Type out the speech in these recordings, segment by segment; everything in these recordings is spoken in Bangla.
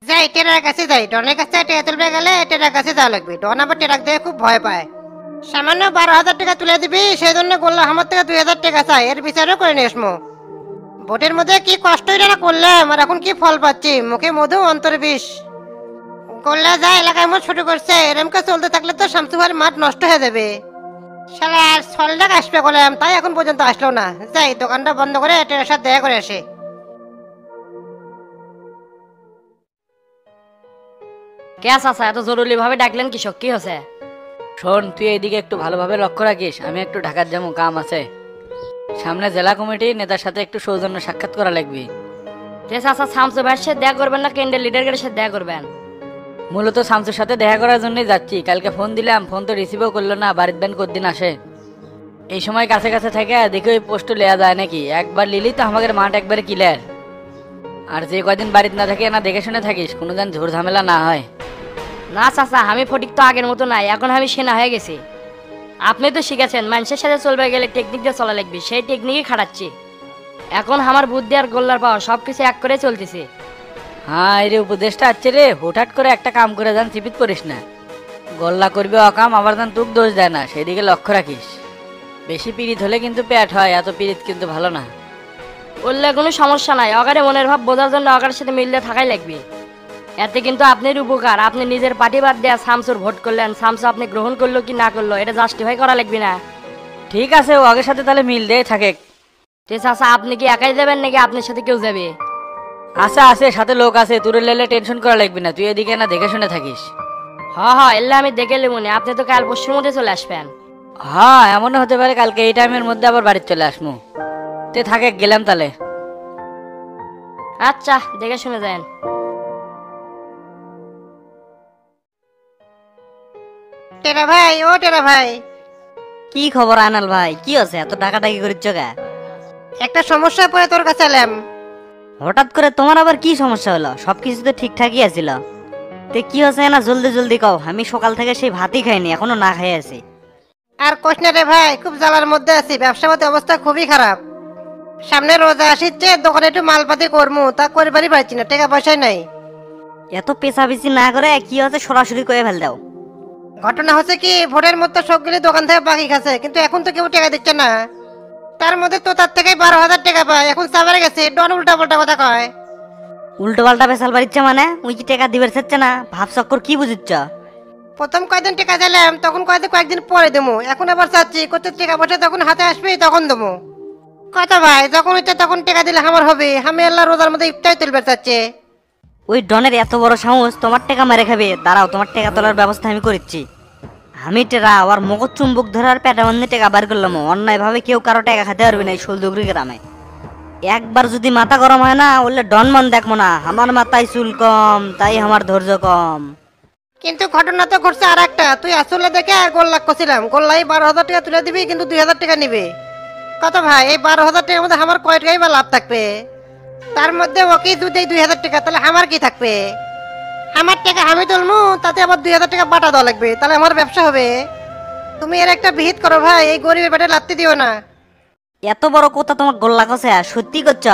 যাই টেরার কাছে যাই, ডনের কাছে টেরা তুলবে গেলে টেরার কাছে যাওয়া লাগবে। ডন আবার টেরাক দিয়ে খুব ভয় পায়। সামান্য 12,000 টাকা তুলে দিবি, সেই জন্য গোল্লা আমার থেকে 2,000 টাকা চাই, এর বিচারও করে নিয়ে আসমো। ভোটের মধ্যে কি কষ্টই না করলাম, আর এখন কি ফল পাচ্ছি, মুখে মধু অন্তরে বিষ। গোল্লা যা এলাকায় মোট শুরু করছে, এরমকে চলতে থাকলে তো শামসু ভাইয়ের মাঠ নষ্ট হয়ে যাবে। শালা আর 6 লাখ আসবে বললাম, তাই এখন পর্যন্ত আসলো না। যাই দোকানটা বন্ধ করে টেরার সাথে দেখা করে আসে। কে চাচা এত জরুরি ভাবে ডাকলেন, কৃষক কি হচ্ছে? শোন, তুই এইদিকে একটু ভালোভাবে লক্ষ্য রাখিস, আমি একটু ঢাকার যাবো, কাম আছে। সামনে জেলা কমিটি নেতার সাথে একটু সৌজন্য সাক্ষাৎ করা লাগবে। তে চাচা শামসু ভাইয়ের সাথে দেখা করবেন না কেন্দ্রের লিডারের সাথে দেখা করবেন? মূলত শামসুর সাথে দেখা করার জন্যই যাচ্ছি। কালকে ফোন দিলাম, ফোন তো রিসিভও করলো না। বাড়ির ব্যান কদিন আসে, এই সময় কাছে কাছে থেকে দেখি ওই পোস্ট লেয়া যায় নাকি। একবার লিলি তো আমাদের মাঠ একবারে ক্লিয়ার। আর যে কয়দিন বাড়িতে না থাকে না, দেখে শুনে থাকিস, কোনো দিন ঝোর ঝামেলা না হয়। না চাচা, আমি ফটিক তো আগের মতো নাই, এখন আমি সেনা হয়ে গেছি। আপনি তো শিখেছেন মানুষের সাথে চলবে গেলে টেকনিক দিয়ে চলা লাগবে, সেই টেকনিকই খাটাচ্ছি। এখন আমার বুদ্ধি আর গোল্লার পাওয়া সবকিছু এক করে চলতেছে। হ্যাঁ, এই রে উপদেশটা আছে রে। হুটহাট করে একটা কাম করে যান, চিপিত করিস না। গল্লা করবে অকাম, আবার যান তোকে দোষ দেয় না, সেদিকে লক্ষ্য রাখিস। বেশি পীড়িত হলে কিন্তু পেট হয়, এত পীড়িত কিন্তু ভালো না। বললে কোনো সমস্যা নাই, অগারে মনের ভাব বোঝার জন্য অগারের সাথে মিললে থাকাই লাগবে। এতে কিন্তু আপনার উপকার। আপনি নিজের পার্টি বাদ দেয়া শামসুর ভোট করলেন, শামসু আপনি গ্রহণ করলো কি না করলো এটা জাস্টিফাই করা লাগবে না? ঠিক আছে, ও আগের সাথে তাহলে মিল দিয়ে থাকে। ঠিক আছে, আপনি কি একাই যাবেন নাকি আপনার সাথে কেউ যাবে? আচ্ছা আছে, সাথে লোক আছে, তোর লেলে টেনশন করা লাগবে না। তুই এদিকে না দেখে শুনে থাকিস। হ্যাঁ এলে আমি দেখে মনে, আপনি তো কাল পরশুর মধ্যে চলে আসবেন। হ্যাঁ, এমনও হতে পারে কালকে এই টাইমের মধ্যে আবার বাড়ি চলে আসমু। তে থাকে, গেলাম তাহলে। আচ্ছা, দেখে শুনে যান। টেরা ভাই, ও টেরা ভাই, কি খবর আনাল ভাই? কি আছে এত ডাকাডাকি করিচ্ছ কে? একটা সমস্যা পড়ে তোর কাছে এলাম। হঠাৎ করে তোমার আবার কি সমস্যা হলো? সবকিছু তো ঠিকঠাকই আছিল। তে কি হচ্ছে না জলদি জলদি কও, আমি সকাল থেকে সেই ভাতই খাইনি, এখনো না খাই আছি। আর কোশ না রে ভাই, খুব জ্বালার মধ্যে আছি, ব্যবসা পাতি অবস্থা খুবই খারাপ। সামনে রোজা আসিচ্ছে, দোকানে একটু মালপাতি করমু, তা করবারই পারছি না, টাকা পয়সাই নাই। এত পেছাপিছি না করে কি হচ্ছে সরাসরি কয়ে ফেল দাও। ঘটনা হচ্ছে কি, ভোটের মধ্যে সবগুলি দোকান থেকে বাকি খাচ্ছে, কিন্তু এখন তো কেউ টাকা দিচ্ছে না। তার মধ্যে তো তার থেকে 12,000 টাকা পায়, এখন সাবারে গেছে, ডন উল্টা পাল্টা কথা কয়। উল্টো পাল্টা পেশাল বাড়িচ্ছে মানে? ওই কি টাকা দিবার চাচ্ছে না? ভাব চক্কর কি বুঝিচ্ছ? প্রথম কয়দিন টাকা দিলাম, তখন কয়েকদিন পরে দেবো, এখন আবার চাচ্ছি কত টাকা পয়সা যখন হাতে আসবে তখন দেবো। কথা ভাই, যখন ইচ্ছা তখন টাকা দিলে আমার হবে, আমি আল্লাহ রোজার মধ্যে ইফতার তুলবে চাচ্ছে। ওই ডনের এত বড় সাহস, তোমার টাকা মেরে খাবে? দাঁড়াও, তোমার টাকা তোলার ব্যবস্থা আমি করেছি। আমি টেরা আর মগজ চুম্বক ধরার পেটা বন্ধে টাকা বার করলাম। অন্যায় ভাবে কেউ কারো টাকা খেতে পারবে না এই শোলদুগরি গ্রামে। একবার যদি মাথা গরম হয় না, বললে ডন মন দেখবো না। আমার মাথায় চুল কম, তাই আমার ধৈর্য কম। কিন্তু ঘটনা তো ঘটছে আর একটা, তুই আসলে দেখে গোল্লা করছিলাম, গোল্লাই 12,000 টাকা তুলে দিবি, কিন্তু 2,000 টাকা নিবে। কত ভাই, এই 12,000 টাকার মধ্যে আমার কয় টাকাই বা লাভ থাকবে? তার মধ্যে ওকে যদি 2,000 টাকা, তাহলে আমার কি থাকবে? আমার টাকা আমি তুলমু, তাতে আবার 2,000 টাকা বাটা দেওয়া লাগবে, তাহলে আমার ব্যবসা হবে? তুমি এর একটা বিহিত করো ভাই, এই গরিবের পেটে লাত্তি দিও না। এত বড় কথা তোমার গোল্লা কষে সত্যি করছ?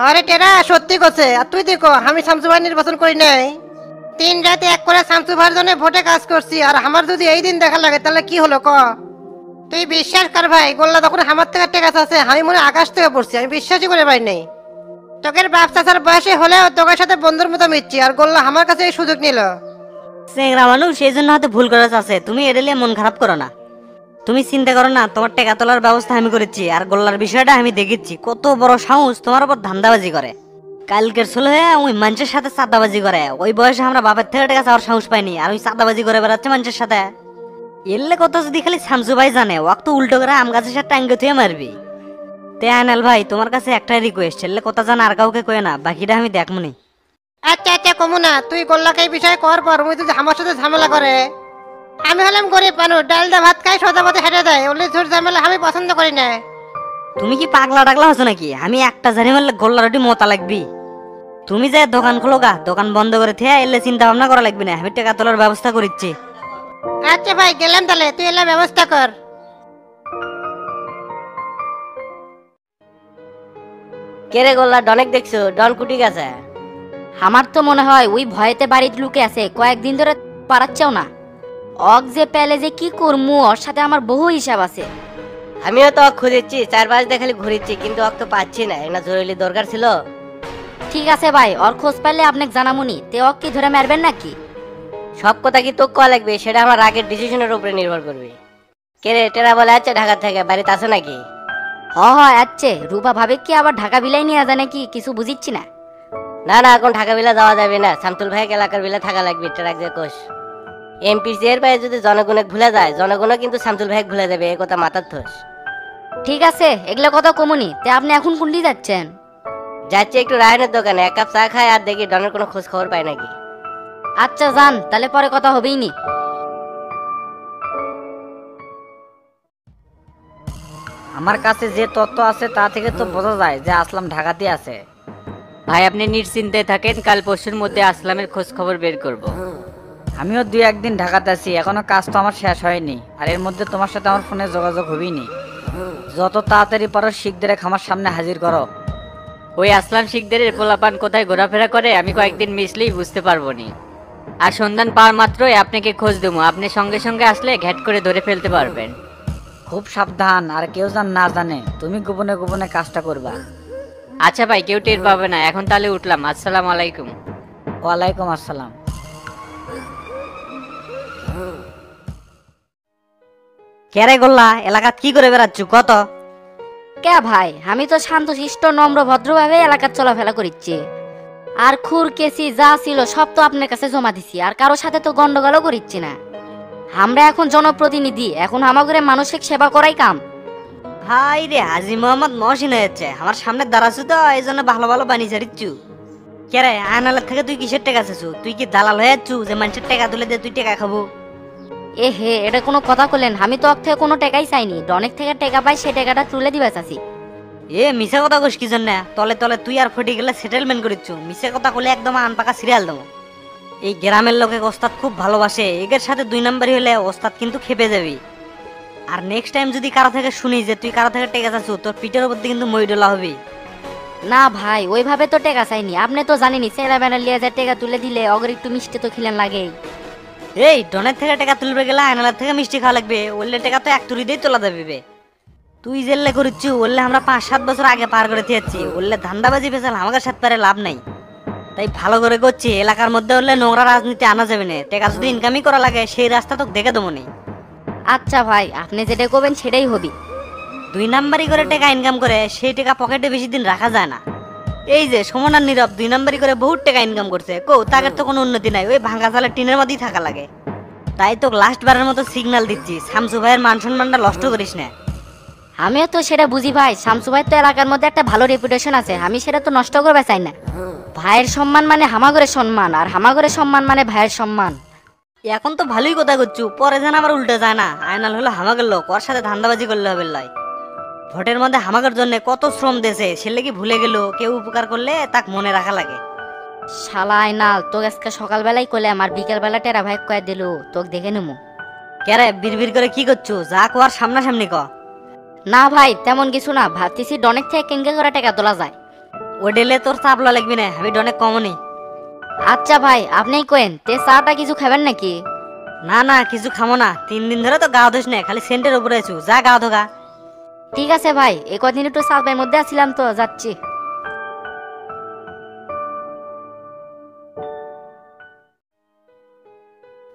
আরে টেরা, সত্যি করছে। আর তুই দেখো, আমি শামসু ভাই নির্বাচন করি নাই, 3 রাতে এক করে শামসু ভাইয়ের জন্য ভোটে কাজ করছি, আর আমার যদি এই দিন দেখা লাগে তাহলে কি হলো ক? তুই বিশ্বাস কর ভাই, গোল্লা তখন আমার থেকে টাকা আছে, আমি মনে হয় আকাশ থেকে পড়ছি, আমি বিশ্বাসই করে পাই নাই। তোকের বাপ চাচার বয়সে হলেও তোকের সাথে বন্ধুর মতো মিচ্ছি, আর গোল্লা আমার কাছে এই সুযোগ নিল। চেংরা মানুষ, সেই জন্য হয়তো ভুল করে আছে। তুমি এড়েলে মন খারাপ করো না। তুমি চিন্তা করো না, তোমার টাকা তোলার ব্যবস্থা আমি করেছি। আর গোল্লার বিষয়টা আমি দেখেছি, কত বড় সাহস তোমার উপর ধান্দাবাজি করে। কালকের ষোলো হয়ে ওই মানুষের সাথে চাঁদাবাজি করে। ওই বয়সে আমরা বাপের থেকে টাকা চাওয়ার সাহস পাইনি, আর ওই চাঁদাবাজি করে বেড়াচ্ছে মানুষের সাথে। এলে কত যদি খালি শামসু ভাই জানে, ওয়াক তো উল্টো করে আম গাছের সাথে টাঙ্গে থুয়ে মারবি। তে আনাল ভাই, তোমার কাছে একটাই রিকোয়েস্ট, এলে কথা জানা আর কাউকে কয়ে না, বাকিটা আমি দেখমনি। আচ্ছা আচ্ছা কমু না, তুই গোল্লাকে এই বিষয়ে কর পর, মুই তো আমার সাথে ঝামেলা করে। আমি হলাম গরিব মানুষ, ডাল দা ভাত খাই, সোজা পথে হেঁটে দেয়, ওলি ঝুর ঝামেলা আমি পছন্দ করি না। তুমি কি পাগলা টাগলা হচ্ছ নাকি? আমি একটা জানি মারলে গোল্লার ওটি মতা লাগবি। তুমি যে দোকান খোলো গা, দোকান বন্ধ করে থিয়া এলে চিন্তা ভাবনা করা লাগবে না, আমি টাকা তোলার ব্যবস্থা করিচ্ছি। আচ্ছা ভাই, গেলাম তাহলে, তুই এলাম ব্যবস্থা কর। কে রে গোল্লা, ডনেক দেখছো? ডন কুটি গেছে? আমার তো মনে হয় ওই ভয়েতে বাড়িতে লুকে আছে, কয়েকদিন ধরে পারাচ্ছেও না। অক যে পেলে যে কি করমু, ওর সাথে আমার বহু হিসাব আছে। আমিও তো খুঁজেছি, 4-5 দিয়ে খালি ঘুরেছি, কিন্তু অক তো পাচ্ছি না। না জরুরি দরকার ছিল। ঠিক আছে ভাই, ওর খোঁজ পাইলে আপনাকে জানামুনি। তে অক কি ধরে মারবেন নাকি? সব কথা কি তো কয়া লাগবে, সেটা আমার আগের ডিসিশনের উপরে নির্ভর করবে। কে রে, টেরা বলে আছে ঢাকা থেকে, বাড়িতে আছে নাকি? আচ্ছে। রূপা ভাবে কি আবার ঢাকা বিলাই নিয়ে যায় নাকি, কিছু বুঝিচ্ছি না। না না, এখন ঢাকা বিলা যাওয়া যাবে না। শামতুল ভাই এলাকার বিলা থাকা লাগবে, ট্রাক দিয়ে কোষ। এমপিসি এর পায়ে যদি জনগণে ভুলে যায়, জনগণও কিন্তু শামতুল ভাই ভুলে যাবে, এই কথা মাথার থোস। ঠিক আছে, এগুলো কথা কমুনি। তে আপনি এখন কোনটি যাচ্ছেন? যাচ্ছি একটু রায়নের দোকানে, 1 কাপ চা খায় আর দেখি ডনের কোনো খোঁজ খবর পায় নাকি। আচ্ছা যান, তাহলে পরে কথা হবেই নি। আমার কাছে যে তথ্য আছে তা থেকে তো বোঝা যায় যে আসলাম ঢাকাতে আছে। ভাই আপনি নিশ্চিন্তে থাকেন, কাল পরশুর মধ্যে আসলামের খোঁজ খবর বের করব। আমিও 2-1 দিন ঢাকাতে আছি, এখনো কাজ তো আমার শেষ হয়নি। আর এর মধ্যে তোমার সাথে আমার ফোনে যোগাযোগ হবেই নি। যত তাড়াতাড়ি পারো শিখদের আমার সামনে হাজির করো। ওই আসলাম শিকদারের পোলাপান কোথায় ঘোরাফেরা করে আমি কয়েকদিন মিশলেই বুঝতে পারবো নি। আর সন্ধান পাওয়ার মাত্রই আপনাকে খোঁজ দেবো, আপনি সঙ্গে সঙ্গে আসলে ঘ্যাট করে ধরে ফেলতে পারবেন। খুব সাবধান, আর কেউ যেন না জানে। তুমি গোপনে গোপনে কাজটা করবা। আচ্ছা ভাই, কেউ টের পাবে না। এখন তাহলে উঠলাম, আসসালামু আলাইকুম। ওয়ালাইকুম আসসালাম। কেরে গোল্লা, এলাকা কি করে বেড়াচ্ছ কত? কে ভাই, আমি তো শান্ত শিষ্ট নম্র ভদ্রভাবে এলাকার চলাফেরা করিচ্ছি। আর খুর কেসি যা ছিল সব তো আপনার কাছে জমা দিছি, আর কারোর সাথে তো গন্ডগোলও করিচ্ছি না। আমরা এখন জনপ্রতিনিধি, এখন আমাদের মানসিক সেবা করাই কাম। হাই রে, হাজি মোহাম্মদ মহসিন হয়েছে আমার সামনে দাঁড়াচ্ছু তো এই জন্য ভালো ভালো বানিয়ে ছাড়িচ্ছু। কেরে আয়নালের থেকে তুই কিসের টাকা আছিস? তুই কি দালাল হয়ে যাচ্ছু যে মানুষের টাকা তুলে দিয়ে তুই টাকা খাবো? এ হে, এটা কোনো কথা কইলেন? আমি তো ওর থেকে কোনো টাকাই চাইনি, অনেক থেকে টাকা পাই, সেই টাকাটা তুলে দিবা চাচ্ছি। এ মিশা কথা কইস কি জন্য? তলে তলে তুই আর ফটি গেলে সেটেলমেন্ট করিচ্ছু। মিশা কথা কইলে একদম আনপাকা সিরিয়াল দেবো। এই গ্রামের লোকে ওস্তাদ খুব ভালোবাসে, এদের সাথে 2 নাম্বারই হলে ওস্তাদ কিন্তু খেপে যাবি। আর নেক্সট টাইম যদি কারো থেকে শুনি যে তুই কারো থেকে টেকা চাচ্ছু, তোর পিঠের উপর দিয়ে কিন্তু মই ডোলা হবি। না ভাই, ওইভাবে তো টাকা চাইনি। আপনি তো জানেনি সেরা ব্যানার লিয়ে যায় টাকা তুলে দিলে অগর একটু মিষ্টি তো খিলেন লাগে। এই ডনের থেকে টাকা তুলবে গেলে আয়নালার থেকে মিষ্টি খাওয়া লাগবে। ওরলে টাকা তো এক তুড়ি দিয়ে তোলা যাবে। তুই জেললে করিচ্ছু, ওরলে আমরা 5-7 বছর আগে পার করে দিয়েছি। ওরলে ধান্দাবাজি পেছাল আমাদের সাথে পারে লাভ নাই। তাই ভালো করে করছি, এলাকার মধ্যে হলে নোংরা রাজনীতি আনা যাবে না। টাকা যদি ইনকামই করা লাগে সেই রাস্তা তো দেখে দেবো নি। আচ্ছা ভাই, আপনি যেটা করবেন সেটাই হবি। 2 নাম্বারই করে টাকা ইনকাম করে সেই টাকা পকেটে বেশি দিন রাখা যায় না। এই যে সুমন আর নীরব 2 নাম্বারই করে বহুত টাকা ইনকাম করছে, তাদের তো কোনো উন্নতি নাই, ওই ভাঙা চালের টিনের মধ্যেই থাকা লাগে। তাই তো লাস্ট বারের মতো সিগন্যাল দিচ্ছি, শামসু ভাইয়ের মান সম্মানটা নষ্ট করিস না। আমিও তো সেটা বুঝি ভাই, শামসু ভাই তো এলাকার মধ্যে একটা ভালো রেপুটেশন আছে, আমি সেটা তো নষ্ট করবে চাই না। ভাইয়ের সম্মান মানে হামাগরের সম্মান, আর হামাগরের সম্মান মানে ভাইয়ের সম্মান। এখন তো ভালোই কথা করছু, পরে যেন আবার উল্টে যায় না। আয়নাল হলো হামাগের লোক, ওর সাথে ধান্দাবাজি করলে হবে লয়। ভোটের মধ্যে হামাগের জন্য কত শ্রম দেশে, সেলে কি ভুলে গেল কেউ উপকার করলে তাক মনে রাখা লাগে। শালা আইনাল, তোকে আজকে সকালবেলাই কইলে আমার বিকেলবেলা টেরা ভাই কয়ে দিল, তোকে দেখে নেবো। কেরে বিড়বিড় করে কি করছু? যা কোয়ার সামনাসামনি ক। না ভাই, তেমন কিছু না, ভাবতেছি ডনেক থেকে কেঙ্গে করে টাকা তোলা যায়। ও ডেলে তোর চাপলা লাগবি না, আমি অনেক কমনি। আচ্ছা ভাই, আপনিই কোয়েন, তে চাটা কিছু খাবেন নাকি? না না, কিছু খামো না। 3 দিন ধরে তো গা ধোস না, খালি সেন্টের উপরে আছু। যা গা ধোগা। ঠিক আছে ভাই, এই কদিন একটু সালপের মধ্যে আছিলাম তো, যাচ্ছি।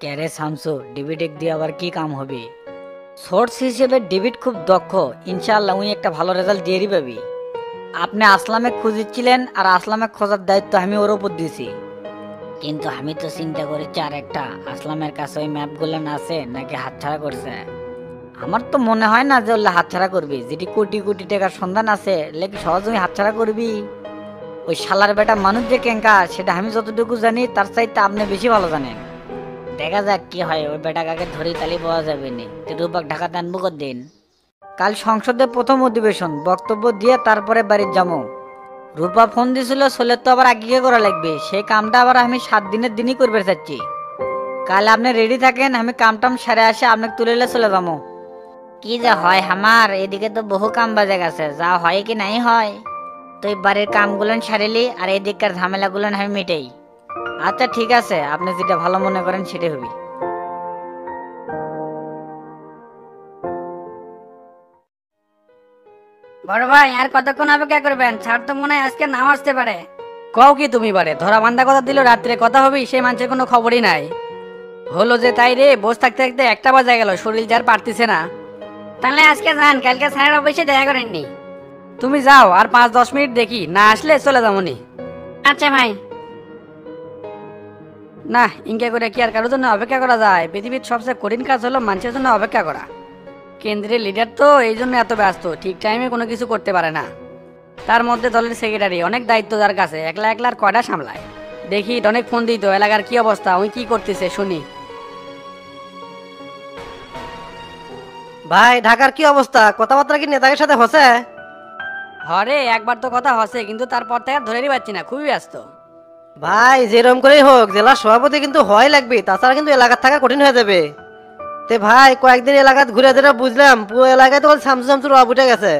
ক্যারে শামসু, ডেবিট দিয়ে আবার কি কাম হবে? সোর্স হিসেবে ডেবিট খুব দক্ষ, ইনশাআল্লাহ উনি একটা ভালো রেজাল্ট দিয়ে পাবি। আপনি আসলামে খুঁজেছিলেন, আর আসলামে খোঁজার দায়িত্ব আমি ওর উপর দিয়েছি। কিন্তু আমি তো চিন্তা করেছি আর একটা, আসলামের কাছে ওই ম্যাপগুলো আছে নাকি হাতছাড়া করছে। আমার তো মনে হয় না যে ওগুলো হাতছাড়া করবি। যেটি কোটি কোটি টাকার সন্ধান আছে লেকি সহজে হাতছাড়া করবি। ওই শালার বেটা মানুষ যে কেঙ্কা, সেটা আমি যতটুকু জানি তার চাইতে আপনি বেশি ভালো জানেন। দেখা যাক কি হয়, ওই বেটাকে ধরি তালি পাওয়া যাবে নি। রূপক ঢাকাতে আনবো দিন। কাল সংসদে প্রথম অধিবেশন, বক্তব্য দিয়ে তারপরে বাড়ির যাবো। রূপা ফোন দিছিল, চলে তো আবার আগে করা লাগবে। সেই কামটা আবার আমি 7 দিনের দিনই করবে চাচ্ছি। কাল আপনি রেডি থাকেন, আমি কামটাম সেরে আসে আপনাকে তুলে চলে যাবো। কি যে হয় আমার এদিকে তো বহু কাম বাজে গেছে, যা হয় কি নাই হয়। তুই বাড়ির কামগুলোন সারিলি আর এই দিককার ঝামেলাগুলোন আমি মিটেই। আচ্ছা ঠিক আছে, আপনি যেটা ভালো মনে করেন সেটাই হবি। বড় ভাই আর কতক্ষণ অপেক্ষা করবেন? ছাড় তো মনে হয় আজকে নাও আসতে পারে। কও কি তুমি পারে ধরা বান্ধা কথা দিল, রাত্রে কথা হবি সেই মানুষের কোনো খবরই নাই। হলো যে তাই রে, বসে থাকতে থাকতে 1টা বাজে গেল, শরীর যার পারতেছে না। তাহলে আজকে যান, কালকে স্যারের অফিসে দেখা করেননি। তুমি যাও, আর 5-10 মিনিট দেখি, না আসলে চলে যাবনি। আচ্ছা ভাই। না ইনকা করে কি আর কারোর জন্য অপেক্ষা করা যায়? পৃথিবীর সবচেয়ে কঠিন কাজ হলো মানুষের জন্য অপেক্ষা করা। কেন্দ্রের লিডার তো এই জন্য এত ব্যস্ত, ঠিক টাইমে কোনো কিছু করতে পারে না। তার মধ্যে দলের সেক্রেটারি, অনেক দায়িত্ব যার কাছে, একলা একলা আর কয়টা সামলায়। দেখি অনেক ফোন দিত, এলাকার কি অবস্থা, ওই কি করতেছে শুনি। ভাই ঢাকার কি অবস্থা? কথাবার্তা কি নেতাদের সাথে হচ্ছে? হরে একবার তো কথা হচ্ছে, কিন্তু তারপর থেকে আর ধরেই পাচ্ছি না, খুবই ব্যস্ত। ভাই যেরকম করেই হোক জেলার সভাপতি কিন্তু হয় লাগবে, তাছাড়া কিন্তু এলাকার থাকা কঠিন হয়ে যাবে। তে ভাই কয়েকদিন এলাকাত ঘুরে যেটা বুঝলাম, পুরো এলাকায় তো শামসু শামসু রব উঠে গেছে।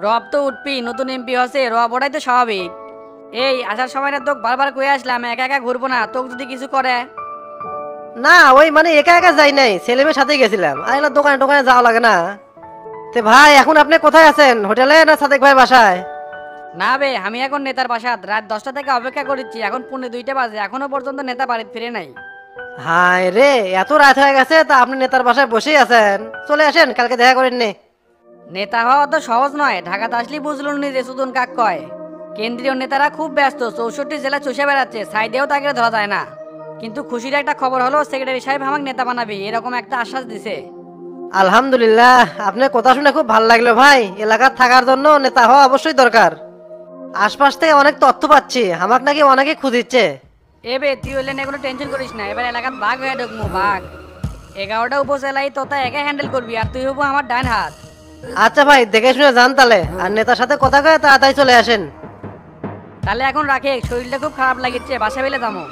রব তো উঠবি, নতুন এমপি হচ্ছে, রব ওটাই তো স্বাভাবিক। এই আসার সময় না তোকে বারবার কয়ে আসলাম একা একা ঘুরবো না, তোকে যদি কিছু করে। না ওই মানে একা একা যাই নাই, ছেলে মেয়ের সাথে গেছিলাম, আর এলা দোকানে টোকানে যাওয়া লাগে না। তে ভাই এখন আপনি কোথায় আছেন, হোটেলে না সাদেক ভাই বাসায়? না বে, আমি এখন নেতার বাসাত, রাত 10টা থেকে অপেক্ষা করছি, এখন 2:45 বাজে, এখনো পর্যন্ত নেতা বাড়িতে ফিরে নাই। হায় রে, এত রাত হয়ে গেছে, তা আপনি নেতার বাসায় বসেই আছেন? চলে আসেন, কালকে দেখা করেন নে। নেতা হওয়া তো সহজ নয়, ঢাকাতে আসলেই বুঝলো নি যে সুদন কাক কয়। কেন্দ্রীয় নেতারা খুব ব্যস্ত, 64 জেলা চষে বেড়াচ্ছে, সাইডেও তাকে ধরা যায় না। কিন্তু খুশির একটা খবর হলো, সেক্রেটারি সাহেব আমাকে নেতা বানাবে, এরকম একটা আশ্বাস দিছে। আলহামদুলিল্লাহ, আপনার কথা শুনে খুব ভালো লাগলো ভাই। এলাকার থাকার জন্য নেতা হওয়া অবশ্যই দরকার। আশপাশ থেকে অনেক তথ্য পাচ্ছি, আমাকে নাকি অনেকে খুঁজিচ্ছে। এবে তুই হইলে না কোনো টেনশন করিস না, এবার এলাকার বাঘ হয়ে ঢুকমু, বাঘ। 11টা উপজেলায় তোতা একা হ্যান্ডেল করবি, আর তুই হবো আমার ডান হাত। আচ্ছা ভাই, দেখে শুনে যান তাহলে, আর নেতার সাথে কথা কয়ে তাড়াতাড়ি চলে আসেন। তাহলে এখন রাখে, শরীরটা খুব খারাপ লাগিচ্ছে, বাসা বেলে যাবো।